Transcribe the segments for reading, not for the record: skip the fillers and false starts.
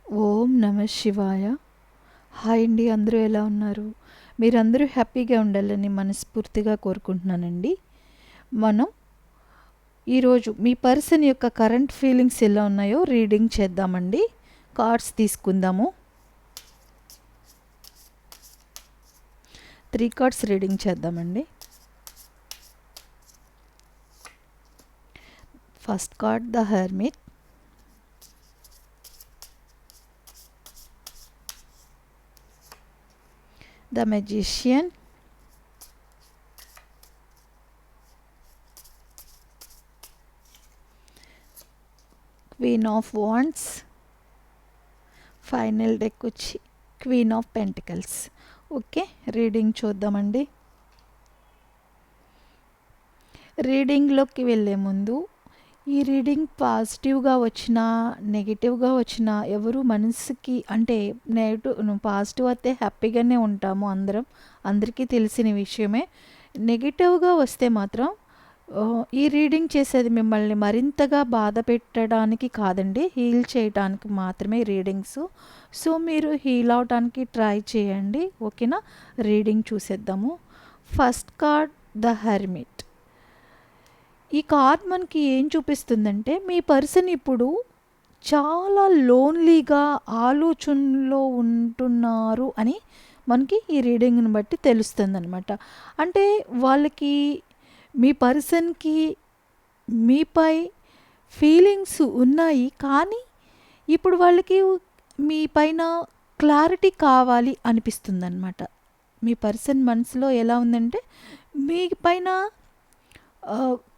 ఓం నమ శివాయ. హాయ్ అండి, అందరూ ఎలా ఉన్నారు? మీరందరూ హ్యాపీగా ఉండాలని మనస్ఫూర్తిగా కోరుకుంటున్నానండి. మనం ఈరోజు మీ పర్సన్ యొక్క కరెంట్ ఫీలింగ్స్ ఎలా ఉన్నాయో రీడింగ్ చేద్దామండి. కార్డ్స్ తీసుకుందాము. 3 కార్డ్స్ రీడింగ్ చేద్దామండి. First card the hermit, the magician, queen of wands, final deck వచ్చి queen of pentacles. Okay, reading చూద్దామండి. రీడింగ్లోకి వెళ్ళే ముందు ఈ రీడింగ్ పాజిటివ్గా వచ్చినా నెగిటివ్గా వచ్చినా ఎవరు మనసుకి అంటే పాజిటివ్ అయితే హ్యాపీగానే ఉంటాము అందరికీ తెలిసిన విషయమే. నెగిటివ్గా వస్తే మాత్రం ఈ రీడింగ్ చేసేది మిమ్మల్ని మరింతగా బాధ పెట్టడానికి కాదండి, హీల్ చేయడానికి మాత్రమే రీడింగ్స్. సో మీరు హీల్ అవడానికి ట్రై చేయండి. ఓకేనా, రీడింగ్ చూసేద్దాము. First card the hermit. ఈ కార్డ్ మనకి ఏం చూపిస్తుందంటే మీ పర్సన్ ఇప్పుడు చాలా లోన్లీగా ఆలోచనలో ఉంటున్నారు అని మనకి ఈ రీడింగ్ని బట్టి తెలుస్తుంది అనమాట. అంటే వాళ్ళకి మీ పర్సన్కి మీపై ఫీలింగ్స్ ఉన్నాయి, కానీ ఇప్పుడు వాళ్ళకి మీ పైన క్లారిటీ కావాలి అనిపిస్తుంది అనమాట. మీ పర్సన్ మనసులో ఎలా ఉందంటే మీ పైన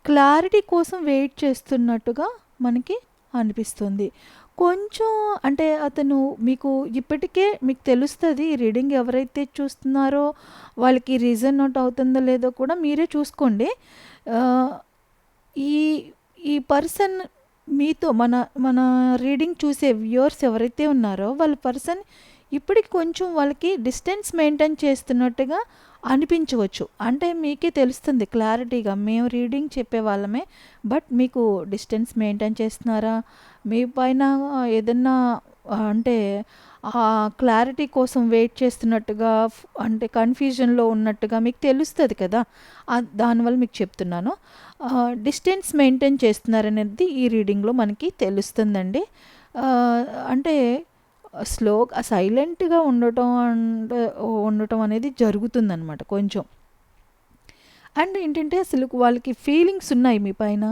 క్లారిటీ కోసం వెయిట్ చేస్తున్నట్టుగా మనకి అనిపిస్తుంది. కొంచెం అంటే అతను మీకు ఇప్పటికే మీకు తెలుస్తుంది. ఈ రీడింగ్ ఎవరైతే చూస్తున్నారో వాళ్ళకి రీజన్ అవుట్ అవుతుందో లేదో కూడా మీరే చూసుకోండి. ఈ ఈ పర్సన్ మీతో మన మన రీడింగ్ చూసే వ్యూవర్స్ ఎవరైతే ఉన్నారో వాళ్ళ పర్సన్ ఇప్పటికి కొంచెం వాళ్ళకి డిస్టెన్స్ మెయింటైన్ చేస్తున్నట్టుగా అనిపించవచ్చు. అంటే మీకే తెలుస్తుంది క్లారిటీగా, మేము రీడింగ్ చెప్పే వాళ్ళమే, బట్ మీకు డిస్టెన్స్ మెయింటైన్ చేస్తున్నారా, మీ పైన ఏదన్నా అంటే క్లారిటీ కోసం వెయిట్ చేస్తున్నట్టుగా, అంటే కన్ఫ్యూజన్లో ఉన్నట్టుగా మీకు తెలుస్తుంది కదా. దానివల్ల మీకు చెప్తున్నాను. డిస్టెన్స్ మెయింటైన్ చేస్తున్నారనేది ఈ రీడింగ్లో మనకి తెలుస్తుందండి. అంటే స్లోగా సైలెంట్గా ఉండటం అనేది జరుగుతుందన్నమాట కొంచెం. అండ్ ఏంటంటే అసలు వాళ్ళకి ఫీలింగ్స్ ఉన్నాయి మీ పైన,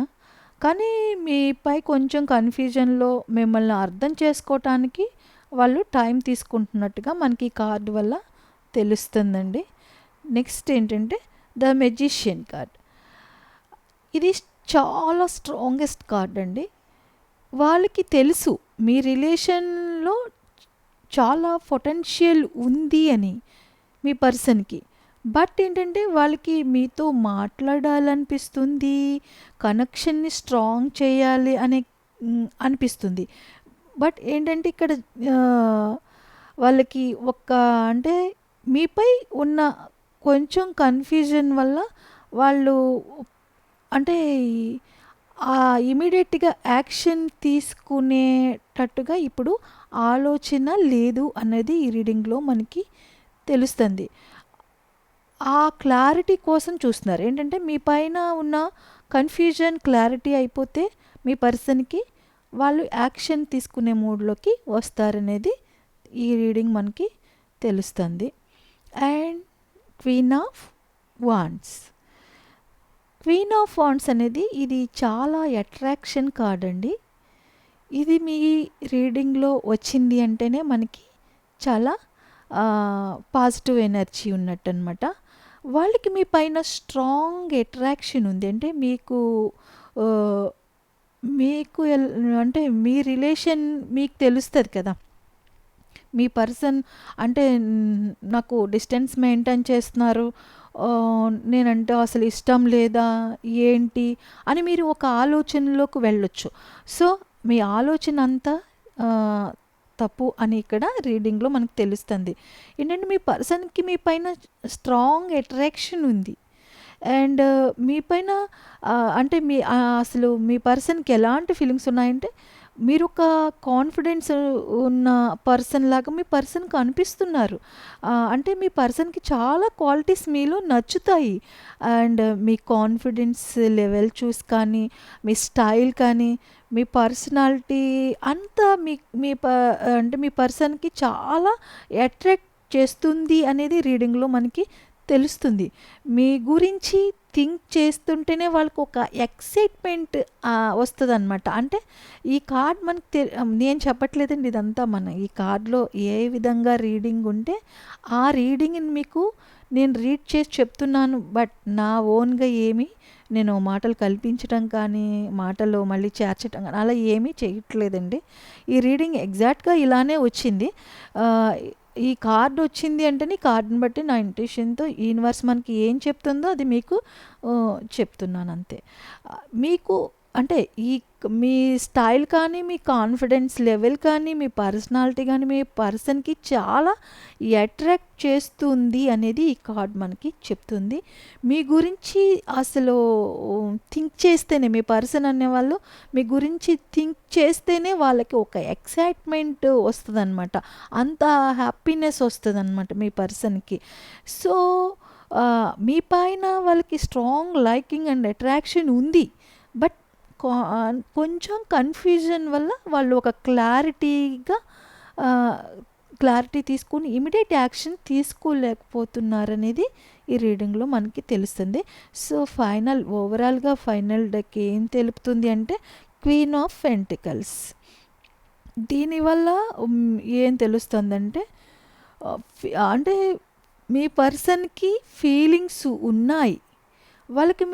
కానీ మీపై కొంచెం కన్ఫ్యూజన్లో మిమ్మల్ని అర్థం చేసుకోవటానికి వాళ్ళు టైం తీసుకుంటున్నట్టుగా మనకి ఈ కార్డు వల్ల తెలుస్తుందండి. నెక్స్ట్ ఏంటంటే ద మెజిషియన్ కార్డ్. ఇది చాలా స్ట్రాంగెస్ట్ కార్డ్ అండి. వాళ్ళకి తెలుసు మీ రిలేషన్లో చాలా పొటెన్షియల్ ఉంది అని మీ పర్సన్కి, బట్ ఏంటంటే వాళ్ళకి మీతో మాట్లాడాలనిపిస్తుంది, కనెక్షన్ని స్ట్రాంగ్ చేయాలి అనిపిస్తుంది. బట్ ఏంటంటే ఇక్కడ వాళ్ళకి అంటే మీపై ఉన్న కొంచెం కన్ఫ్యూజన్ వల్ల వాళ్ళు అంటే ఇమీడియట్గా యాక్షన్ తీసుకునేటట్టుగా ఇప్పుడు ఆలోచన లేదు అనేది ఈ రీడింగ్లో మనకి తెలుస్తుంది. ఆ క్లారిటీ కోసం చూస్తున్నారు. ఏంటంటే మీ పైన ఉన్న కన్ఫ్యూజన్ క్లారిటీ అయిపోతే మీ పర్సన్కి వాళ్ళు యాక్షన్ తీసుకునే మూడ్లోకి వస్తారనేది ఈ రీడింగ్ మనకి తెలుస్తుంది. And queen of wands. Queen of wands అనేది ఇది చాలా అట్రాక్షన్ కార్డ్ అండి. ఇది మీ రీడింగ్లో వచ్చింది అంటేనే మనకి చాలా పాజిటివ్ ఎనర్జీ ఉన్నట్టు అనమాట. వాళ్ళకి మీ పైన స్ట్రాంగ్ అట్రాక్షన్ ఉంది. అంటే మీకు మీకు అంటే మీ రిలేషన్ మీకు తెలుస్తుంది కదా. మీ పర్సన్ అంటే నాకు డిస్టెన్స్ మెయింటైన్ చేస్తున్నారు, నేనంటే అసలు ఇష్టం లేదా ఏంటి అని మీరు ఒక ఆలోచనలోకి వెళ్ళొచ్చు. సో మీ ఆలోచన అంతా తప్పు అని ఇక్కడ రీడింగ్లో మనకు తెలుస్తుంది. ఏంటంటే మీ పర్సన్కి మీ పైన స్ట్రాంగ్ అట్రాక్షన్ ఉంది. అండ్ మీ పైన అంటే అసలు మీ పర్సన్కి ఎలాంటి ఫీలింగ్స్ ఉన్నాయంటే మీరొక కాన్ఫిడెన్స్ ఉన్న పర్సన్ లాగా మీ పర్సన్ కనిపిస్తున్నారు. అంటే మీ పర్సన్‌కి చాలా క్వాలిటీస్ మీలో నచ్చుతాయి. అండ్ మీ కాన్ఫిడెన్స్ లెవెల్ చూసి కానీ, మీ స్టైల్ కానీ, మీ పర్సనాలిటీ అంతా మీ మీ ప అంటే మీ పర్సన్‌కి చాలా అట్రాక్ట్ చేస్తుంది అనేది రీడింగ్‌లో మనకి తెలుస్తుంది. మీ గురించి థింక్ చేస్తుంటేనే వాళ్ళకొక ఎక్సైట్‌మెంట్ వస్తదనమాట. అంటే ఈ కార్డ్ మనకు నేను చెప్పట్లేదండి ఇదంతా ఈ కార్డ్‌లో ఏ విధంగా రీడింగ్ ఉంటే, ఆ రీడింగ్‌ని మీకు నేను రీడ్ చేసి చెప్తున్నాను. బట్ నా ఓన్‌గా ఏమి నేను మాటలు కల్పించటం కానీ, మాటల్లో మళ్ళీ చేర్చటం గానీ అలా ఏమీ చేయట్లేదండి. ఈ రీడింగ్ ఎగ్జాక్ట్‌గా ఇలానే వచ్చింది. ఆహ్, ఈ కార్డ్ వచ్చింది అంటేనే ఈ కార్డ్‌ని బట్టి నా ఇంట్యూషన్‌తో యూనివర్స్ మనకి ఏం చెప్తుందో అది మీకు చెప్తున్నానంతే. మీకు అంటే మీ స్టైల్ కానీ, మీ కాన్ఫిడెన్స్ లెవెల్ కానీ, మీ పర్సనాలిటీ గానీ, మీ పర్సన్‌కి చాలా అట్రాక్ట్ చేస్తుంది అనేది ఈ కార్డ్ మనకి చెప్తుంది. మీ గురించి అసలు థింక్ చేస్తేనే మీ పర్సన్ అనేవాళ్ళు మీ గురించి థింక్ చేస్తేనే వాళ్ళకి ఒక ఎక్సైట్‌మెంట్ వస్తదనమాట. అంత హ్యాపీనెస్ వస్తదనమాట మీ పర్సన్‌కి. సో, మీ పైన వాళ్ళకి స్ట్రాంగ్ లైకింగ్ అండ్ అట్రాక్షన్ ఉంది. బట్ కొంచెం కన్‌ఫ్యూజన్ వల్ల వాళ్ళు ఒక క్లారిటీ తీసుకొని ఇమ్మీడియేట్ యాక్షన్ తీసుకోలేకపోతున్నారనేది ఈ రీడింగ్‌లో మనకి తెలుస్తుంది. సో, ఓవరాల్‌గా ఫైనల్ డెక్ ఏం తెలుపుతుంది అంటే క్వీన్ ఆఫ్ పెంటికల్స్. దీనివల్ల ఏం తెలుస్తుందంటే అంటే మీ పర్సన్‌కి ఫీలింగ్స్ ఉన్నాయి. వాళ్ళకి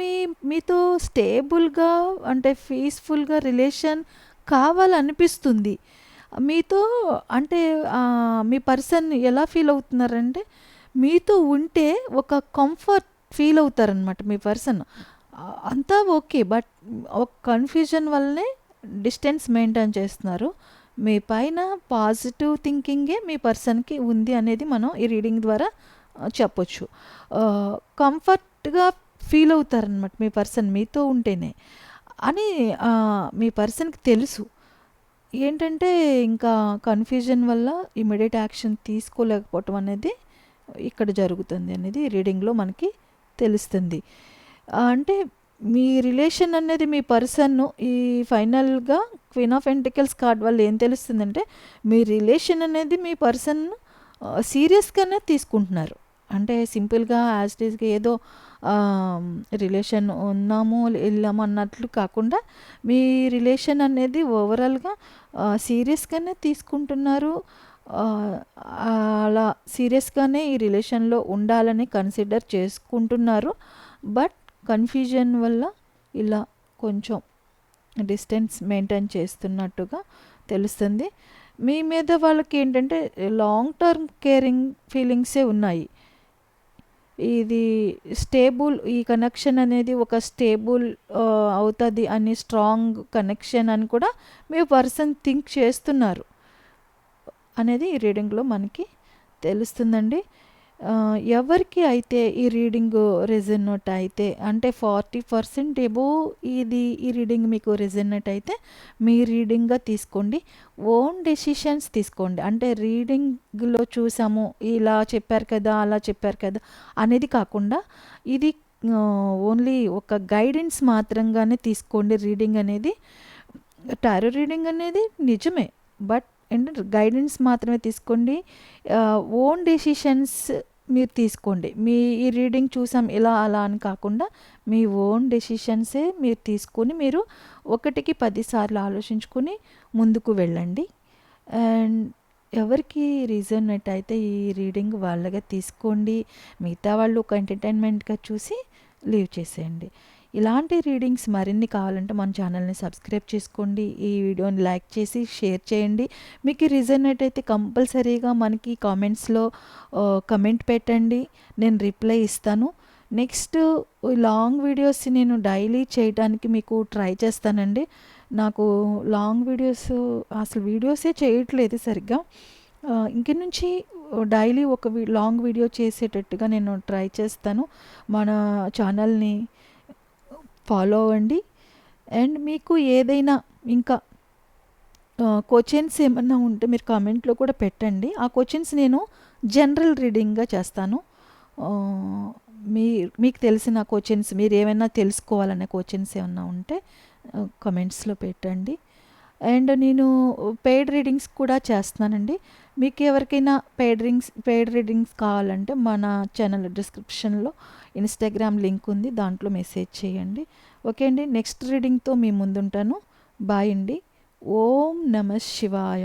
మీతో స్టేబుల్‌గా అంటే పీస్‌ఫుల్‌గా రిలేషన్ కావాలనిపిస్తుంది. మీతో అంటే మీ పర్సన్ ఎలా ఫీల్ అవుతున్నారంటే, మీతో ఉంటే ఒక కంఫర్ట్ ఫీల్ అవుతారనమాట మీ పర్సన్. అంతా ఓకే. బట్ ఒక కన్‌ఫ్యూజన్ వల్లనే డిస్టెన్స్ మెయింటైన్ చేస్తున్నారు. మీ పైన పాజిటివ్ థింకింగే మీ పర్సన్‌కి ఉంది అనేది మనం ఈ రీడింగ్ ద్వారా చెప్పొచ్చు. కంఫర్ట్‌గా ఫీల్ అవుతారనమాట మీ పర్సన్ మీతో ఉంటేనే అని మీ పర్సన్‌కి తెలుసు. ఏంటంటే ఇంకా కన్‌ఫ్యూజన్ వల్ల ఇమ్మీడియేట్ యాక్షన్ తీసుకోలేకపోవటం అనేది ఇక్కడ జరుగుతుంది అనేది రీడింగ్‌లో మనకి తెలుస్తుంది. అంటే మీ రిలేషన్ అనేది మీ పర్సన్ ఈ ఫైనల్‌గా క్వీన్ ఆఫ్ పెంటికల్స్ కార్డ్ వల్ల ఏం తెలుస్తుందంటే, మీ రిలేషన్ అనేది మీ పర్సన్ సీరియస్‌గానే తీసుకుంటున్నారు. అంటే సింపుల్‌గా యాజ్ ఇట్ ఈస్‌గా ఏదో రిలేషన్ ఉన్నాము, వెళ్ళాము అన్నట్లు కాకుండా మీ రిలేషన్ అనేది ఓవరాల్‌గా సీరియస్‌గానే తీసుకుంటున్నారు. అలా సీరియస్‌గానే ఈ రిలేషన్‌లో ఉండాలని కన్సిడర్ చేసుకుంటున్నారు. బట్ కన్‌ఫ్యూజన్ వల్ల ఇలా కొంచెం డిస్టెన్స్ మెయింటైన్ చేస్తున్నట్టుగా తెలుస్తుంది. మీ మీద వాళ్ళకేంటంటే లాంగ్ టర్మ్ కేరింగ్ ఫీలింగ్సే ఉన్నాయి. ఇది ఈ కనెక్షన్ అనేది ఒక స్టేబుల్ అవుతది అని స్ట్రాంగ్ కనెక్షన్ అని కూడా మీ పర్సన్ థింక్ చేస్తున్నారు అనేది ఈ రీడింగ్‌లో మనకి తెలుస్తుందండి. ఎవరికి అయితే ఈ రీడింగ్ రెజొనేట్ అయితే అంటే 40% ఎబోవ్ ఈ రీడింగ్ మీకు రెజొనేట్ అయితే మీ రీడింగ్‌గా తీసుకోండి. ఓన్ డెసిషన్స్ తీసుకోండి. అంటే రీడింగ్‌లో చూసాము, ఇలా చెప్పారు కదా, అలా చెప్పారు కదా అనేది కాకుండా ఇది ఓన్లీ ఒక గైడెన్స్ మాత్రంగానే తీసుకోండి రీడింగ్ అనేది. టారో రీడింగ్ అనేది నిజమే. బట్ ఏంటంటే గైడెన్స్ మాత్రమే తీసుకోండి. ఓన్ డెసిషన్స్ మీరు తీసుకోండి. ఈ రీడింగ్ చూసాం ఇలా అలా అని కాకుండా మీ ఓన్ డెసిషన్సే మీరు తీసుకొని మీరు 1కి 10 సార్లు ఆలోచించుకొని ముందుకు వెళ్ళండి. అండ్ ఎవరికి రెజొనేట్ అయితే ఈ రీడింగ్ వాళ్ళగా తీసుకోండి. మిగతా వాళ్ళు ఒక ఎంటర్‌టైన్‌మెంట్‌గా చూసి లీవ్ చేసేయండి. ఇలాంటి రీడింగ్స్ మరిన్ని కావాలంటే మన ఛానల్‌ని సబ్స్క్రైబ్ చేసుకోండి. ఈ వీడియోని లైక్ చేసి షేర్ చేయండి. మీకు రెజొనేట్ అయితే కంపల్సరీగా మనకి కామెంట్స్‌లో కమెంట్ పెట్టండి. నేను రిప్లై ఇస్తాను. నెక్స్ట్ లాంగ్ వీడియోస్ నేను డైలీ చేయడానికి మీకు ట్రై చేస్తానండి. నాకు లాంగ్ వీడియోస్ అసలు వీడియోసే చేయట్లేదు సరిగ్గా. ఇంక నుంచి డైలీ ఒక లాంగ్ వీడియో చేసేటట్టుగా నేను ట్రై చేస్తాను. మన ఛానల్‌ని ఫాలో అవ్వండి. అండ్ మీకు ఏదైనా ఇంకా క్వెషన్స్ ఏమన్నా ఉంటే మీరు కామెంట్లో కూడా పెట్టండి. ఆ క్వెషన్స్ నేను జనరల్ రీడింగ్‌గా చేస్తాను. ఆహ్, మీ మీకు తెలిసిన క్వెషన్స్ మీరేమైనా తెలుసుకోవాలనే క్వెషన్స్ ఏమన్నా ఉంటే కామెంట్స్‌లో పెట్టండి. అండ్ నేను పెయిడ్ రీడింగ్స్ కూడా చేస్తున్నానండి. మీకు ఎవరికైనా పెయిడ్ రీడింగ్స్ కావాలంటే మన ఛానల్ డిస్క్రిప్షన్‌లో ఇన్‌స్టాగ్రామ్ లింక్ ఉంది. దాంట్లో మెసేజ్ చేయండి. ఓకే అండి. నెక్స్ట్ రీడింగ్‌తో మీ ముందుంటాను. బాయ్ అండి. ఓం నమః శివాయ.